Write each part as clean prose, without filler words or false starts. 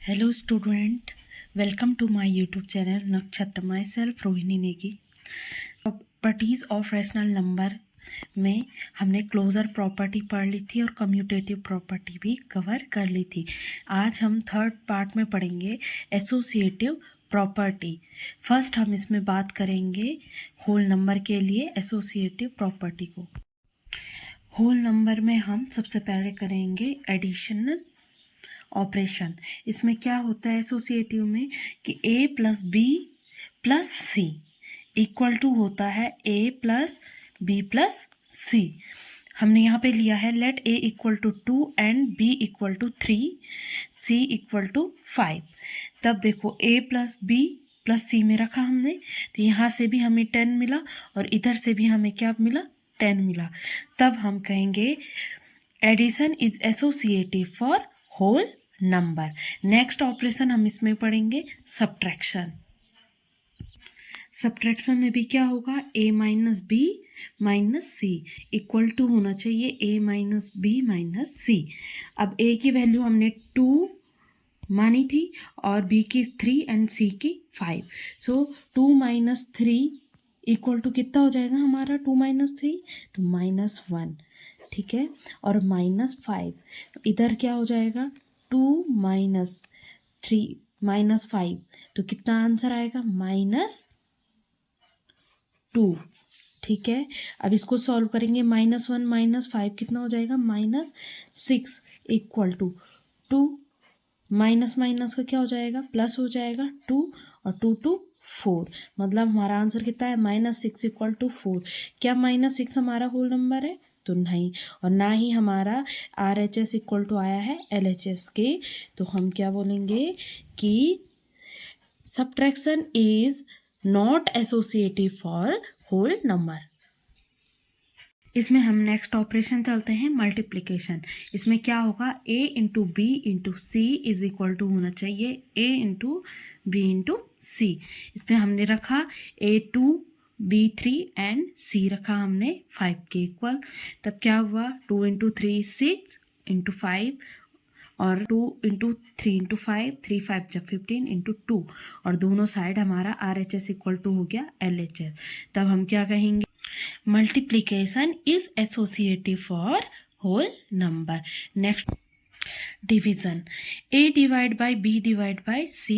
Hello student, welcome to my YouTube channel नक्षत्र my self Rohini Negi. Properties of rational number में हमने closure property पढ़ ली थी और कम्यूटेटिव प्रॉपर्टी भी कवर कर ली थी। आज हम थर्ड पार्ट में पढ़ेंगे एसोसिएटिव प्रॉपर्टी। फर्स्ट हम इसमें बात करेंगे होल नंबर के लिए एसोसिएटिव प्रॉपर्टी को। होल नंबर में हम सबसे पहले करेंगे एडिशनल ऑपरेशन। इसमें क्या होता है एसोसिएटिव में कि a plus B plus C equal to होता है a plus B plus C. हमने यहाँ पे लिया है let a equal to 2 and b equal to 3, c equal to 5। तब देखो a plus B plus C में रखा हमने, तो यहाँ से भी हमें 10 मिला और इधर से भी हमें क्या मिला, 10 मिला। तब हम कहेंगे addition is associative for whole number. Next operation हम इसमें पढ़ेंगे सब्ट्रैक्शन। सब्ट्रैक्शन में भी क्या होगा, a minus B minus C equal to होना चाहिए a minus B minus C. अब a की वैल्यू हमने 2 मानी थी और b की 3 एंड c की 5। सो 2 माइनस 3 इक्वल टू कितना हो जाएगा हमारा, 2 माइनस 3 तो -1, ठीक है। और -5 इधर क्या हो जाएगा, 2 माइनस 3 -5 तो कितना आंसर आएगा, -2, ठीक है। अब इसको सॉल्व करेंगे, -1 -5 कितना हो जाएगा, -6 इक्वल टू 2 माइनस माइनस का क्या हो जाएगा, प्लस हो जाएगा 2 और 2 2 4, मतलब हमारा आंसर कितना है, -6 इक्वल टू 4। क्या -6 हमारा होल नंबर है, तो नहीं। और ना ही हमारा RHS इक्वल टू आया है LHS के। तो हम क्या बोलेंगे कि subtraction is not associative for whole number. इसमें हम नेक्स्ट ऑपरेशन चलते हैं मल्टीप्लिकेशन। इसमें क्या होगा, a into B into C is equal to होना चाहिए a into B into C. इसमें हमने रखा a2 b3 एंड c रखा हमने 5 के इक्वल। तब क्या हुआ, 2 इंटू 3 6 इंटू 5 और 2 इंटू 3 इंटू 5, 3 5 जब 15 इंटू 2 और दोनों साइड हमारा RHS इक्वल टू हो गया LHS। तब हम क्या कहेंगे, multiplication is associative for whole number. Next, division. a divide by b divide by c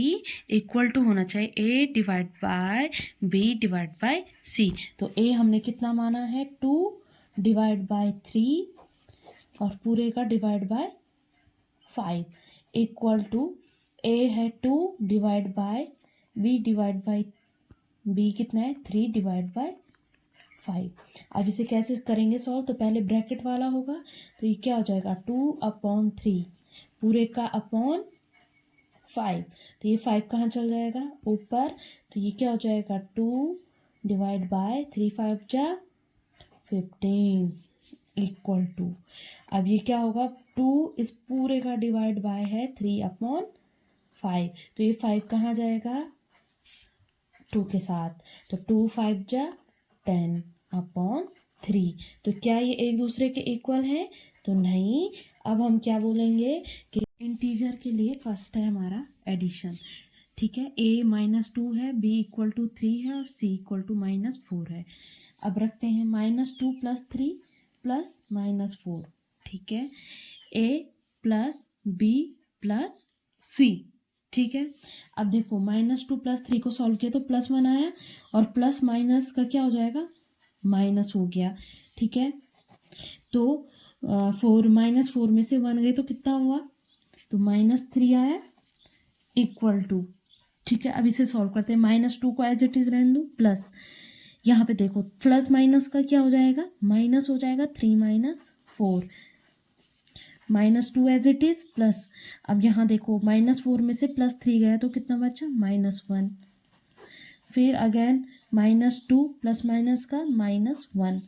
equal to होना चाहिए a divide by b divide by c। तो a हमने कितना माना है, 2 डिवाइड बाय 3 और पूरे का divide by 5 equal to a है 2 divide by b divide by b कितना है, 3 डिवाइड बाय 5। अब इसे कैसे करेंगे सॉल्व, तो पहले ब्रैकेट वाला होगा, तो ये क्या हो जाएगा, 2/3 पूरे का अपॉन 5। तो ये 5 कहाँ चल जाएगा, ऊपर, तो ये क्या हो जाएगा, 2 डिवाइड बाय 3 5 जा 15 इक्वल टू। अब ये क्या होगा, 2 इस पूरे का डिवाइड बाय है 3/5, तो ये 5 कहाँ जाएगा, 2 के साथ, तो 2 5 जा 10/3। तो क्या ये एक दूसरे के इक्वल है, तो नहीं। अब हम क्या बोलेंगे कि इंटीजर के लिए फर्स्ट है हमारा एडिशन, ठीक है। a -2 है, b इक्वल टू 3 है और c इक्वल टू -4 है। अब रखते हैं -2 + 3 + -4, ठीक है, a + b + c, ठीक है। अब देखो -2 + 3 को सॉल्व किया तो +1 आया और प्लस माइनस का क्या हो जाएगा, माइनस हो गया, ठीक है। तो 4 -4 में से 1 गए तो कितना हुआ, तो -3 आया इक्वल टू, ठीक है। अब इसे सॉल्व करते हैं, -2 को एज इट इज रहने दो, प्लस यहाँ पे देखो प्लस माइनस का क्या हो जाएगा, माइनस हो जाएगा, 3 - 4 -2 एज इट इज प्लस। अब यहाँ देखो -4 में से +3 गया तो कितना बचा, -1। फिर अगेन -2 प्लस माइनस का -1,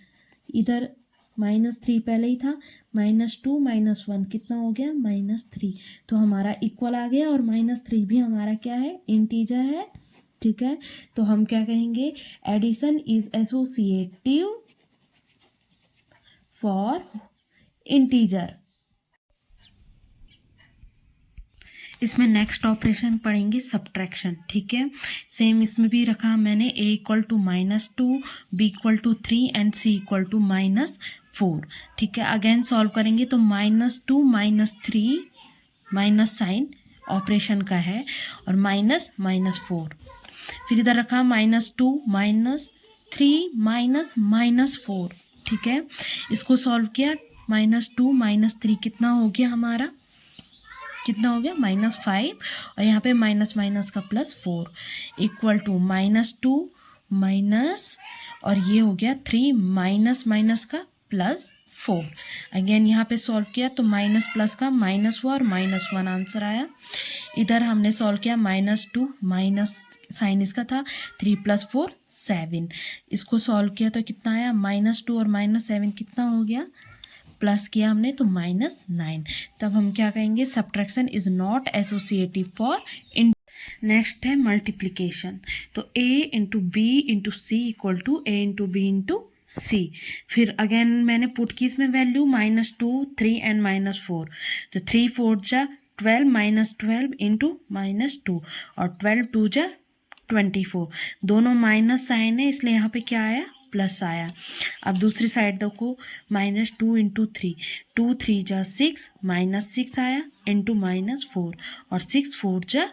इधर -3 पहले ही था, -2 - 1 कितना हो गया, -3। तो हमारा इक्वल आ गया और -3 भी हमारा क्या है, इंटीजर है, ठीक है। तो हम क्या कहेंगे, addition is associative for integer. इसमें नेक्स्ट ऑपरेशन पढ़ेंगे सब्ट्रैक्शन, ठीक है। सेम इसमें भी रखा मैंने a equal to -2, b equal to 3 and c equal to -4, ठीक है। अगेन सॉल्व करेंगे तो -2 -3 माइनस साइन ऑपरेशन का है और -4, फिर इधर रखा -2 -3 -4, ठीक है। इसको सॉल्व किया, -2 -3 कितना हो गया हमारा, कितना हो गया -5, और यहाँ पे माइनस माइनस का +4 इक्वल टू -2 माइनस, और ये हो गया 3 माइनस माइनस का +4। अगेन यहाँ पे सॉल्व किया तो माइनस प्लस का माइनस हुआ और -1 आंसर आया। इधर हमने सॉल्व किया -2 माइनस साइन इसका था 3 + 4 7, इसको सॉल्व किया तो कितना आया -2 और -7 कितना हो गया, प्लस किया हमने तो -9। तब हम क्या कहेंगे, subtraction is not associative for in. Next है मल्टीप्लिकेशन, तो a into B into C equal to a into B into C. फिर अगेन मैंने पुट की इसमें वैल्यू -2 3 एंड -4, तो 3 4 जा 12 -12 इंटू -2 और 12 2 जा 24, दोनों माइनस साइन है इसलिए यहाँ पे क्या आया, प्लस आया। अब दूसरी साइड देखो, -2 इंटू 3, 2 3 जा 6 -6 आया इंटू -4 और 6 4 जा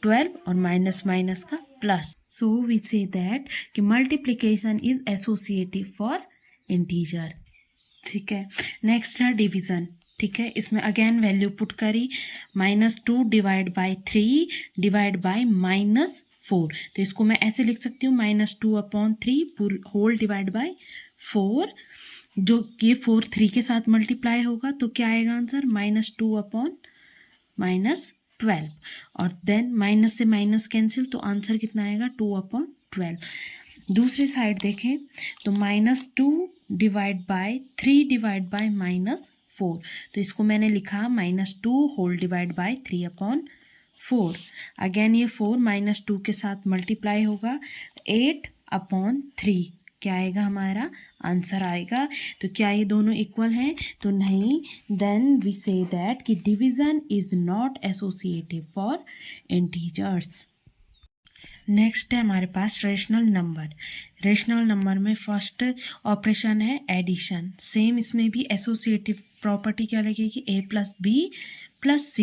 12 और माइनस माइनस का plus. So we say that कि multiplication is associative for integer, ठीक है। नेक्स्ट है डिवीजन, ठीक है। इसमें अगेन वैल्यू पुट करी, -2 डिवाइड बाई 3 डिवाइड बाई -4, तो इसको मैं ऐसे लिख सकती हूँ -2/3 होल डिवाइड बाई 4, जो ये 4 3 के साथ मल्टीप्लाई होगा तो क्या आएगा आंसर, -2/-12, और देन माइनस से माइनस कैंसिल तो आंसर कितना आएगा 2/12। दूसरी साइड देखें तो -2 डिवाइड बाय 3 डिवाइड बाय -4, तो इसको मैंने लिखा -2 होल डिवाइड बाय 3/4। अगेन ये 4 -2 के साथ मल्टीप्लाई होगा 8/3, क्या आएगा हमारा आंसर आएगा। तो क्या ये दोनों इक्वल हैं, तो नहीं, देन वी से दैट कि division is not associative for integers. Next है हमारे पास रेशनल नंबर। रेशनल नंबर में फर्स्ट ऑपरेशन है एडिशन, सेम इसमें भी एसोसिएटिव प्रॉपर्टी क्या लगेगी, a + b + c,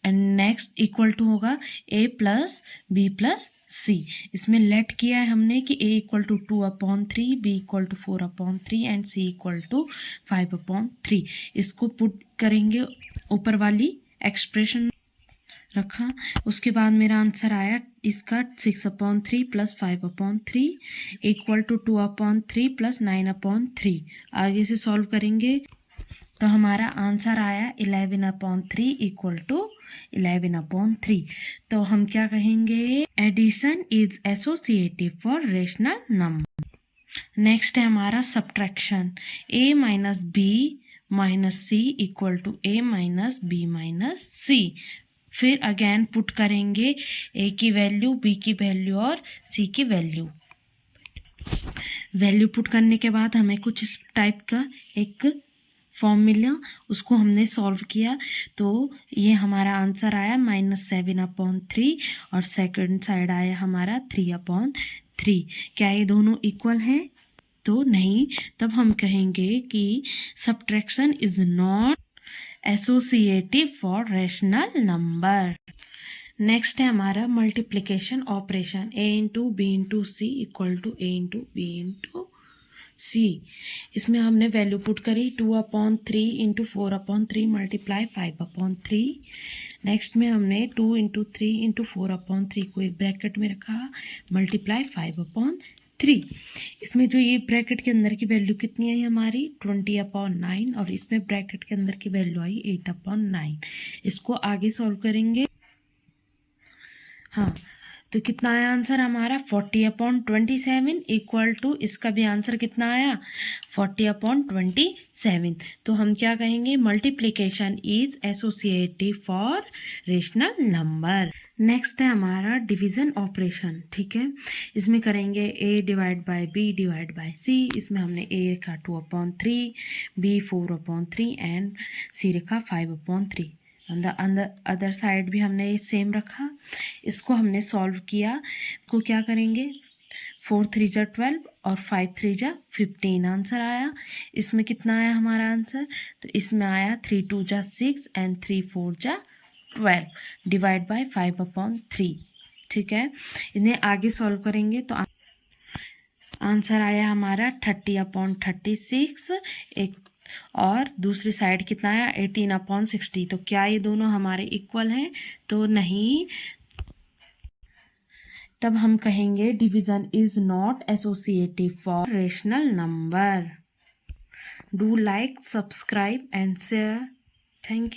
and next equal to होगा a + b + c। इसमें लेट किया है हमने कि a equal to 2/3, b equal to 4/3 and c equal to 5/3। इसको पुट करेंगे, ऊपर वाली एक्सप्रेशन रखा, उसके बाद मेरा आंसर आया इसका 6/3 + 5/3 इक्वल टू 2/3 + 9/3। आगे से सॉल्व करेंगे तो हमारा आंसर आया 11/3 इक्वल टू 11/3। तो हम क्या कहेंगे, addition is associative for rational number. Next है हमारा subtraction, a - b - c equal to a - b - c। फिर अगेन पुट करेंगे a की वैल्यू, b की वैल्यू और c की वैल्यू। वैल्यू पुट करने के बाद हमें कुछ इस टाइप का एक फॉर्म मिला, उसको हमने सॉल्व किया तो ये हमारा आंसर आया -7/3 और सेकंड साइड आया हमारा 3/3। क्या ये दोनों इक्वल हैं, तो नहीं, तब हम कहेंगे कि subtraction is not associative for rational number. Next है हमारा multiplication operation, a into B into C equal to a into B into C. इसमें हमने वैल्यू पुट करी 2/3 इंटू 4/3 मल्टीप्लाई 5/3। नेक्स्ट में हमने 2 इंटू 3 इंटू 4/3 को एक ब्रैकेट में रखा, मल्टीप्लाई 5/3। इसमें जो ये ब्रैकेट के अंदर की वैल्यू कितनी आई हमारी 20/9, और इसमें ब्रैकेट के अंदर की वैल्यू आई 8/9। इसको आगे सॉल्व करेंगे, हाँ, तो कितना आया आंसर हमारा 40/27 इक्वल टू, इसका भी आंसर कितना आया 40/27। तो हम क्या कहेंगे, multiplication is associative for rational number. Next है हमारा डिवीजन ऑपरेशन, ठीक है। इसमें करेंगे a divide by b divide by c। इसमें हमने a रखा 2/3, b 4/3 एंड c रखा 5/3। अदर साइड भी हमने ये सेम रखा, इसको हमने सॉल्व किया। को क्या करेंगे, 4 3 जा 12 और 5 3 जा 15 आंसर आया। इसमें कितना आया हमारा आंसर, तो इसमें आया 3 2 जा 6 एंड 3 4 जा 12 डिवाइड बाय 5/3। ठीक है, इन्हें आगे सॉल्व करेंगे तो आंसर आया हमारा 30/36। एक और दूसरी साइड कितना आया 18/60। तो क्या ये दोनों हमारे इक्वल हैं, तो नहीं। तब हम कहेंगे division is not associative for rational number. Do like, subscribe and share. Thank you.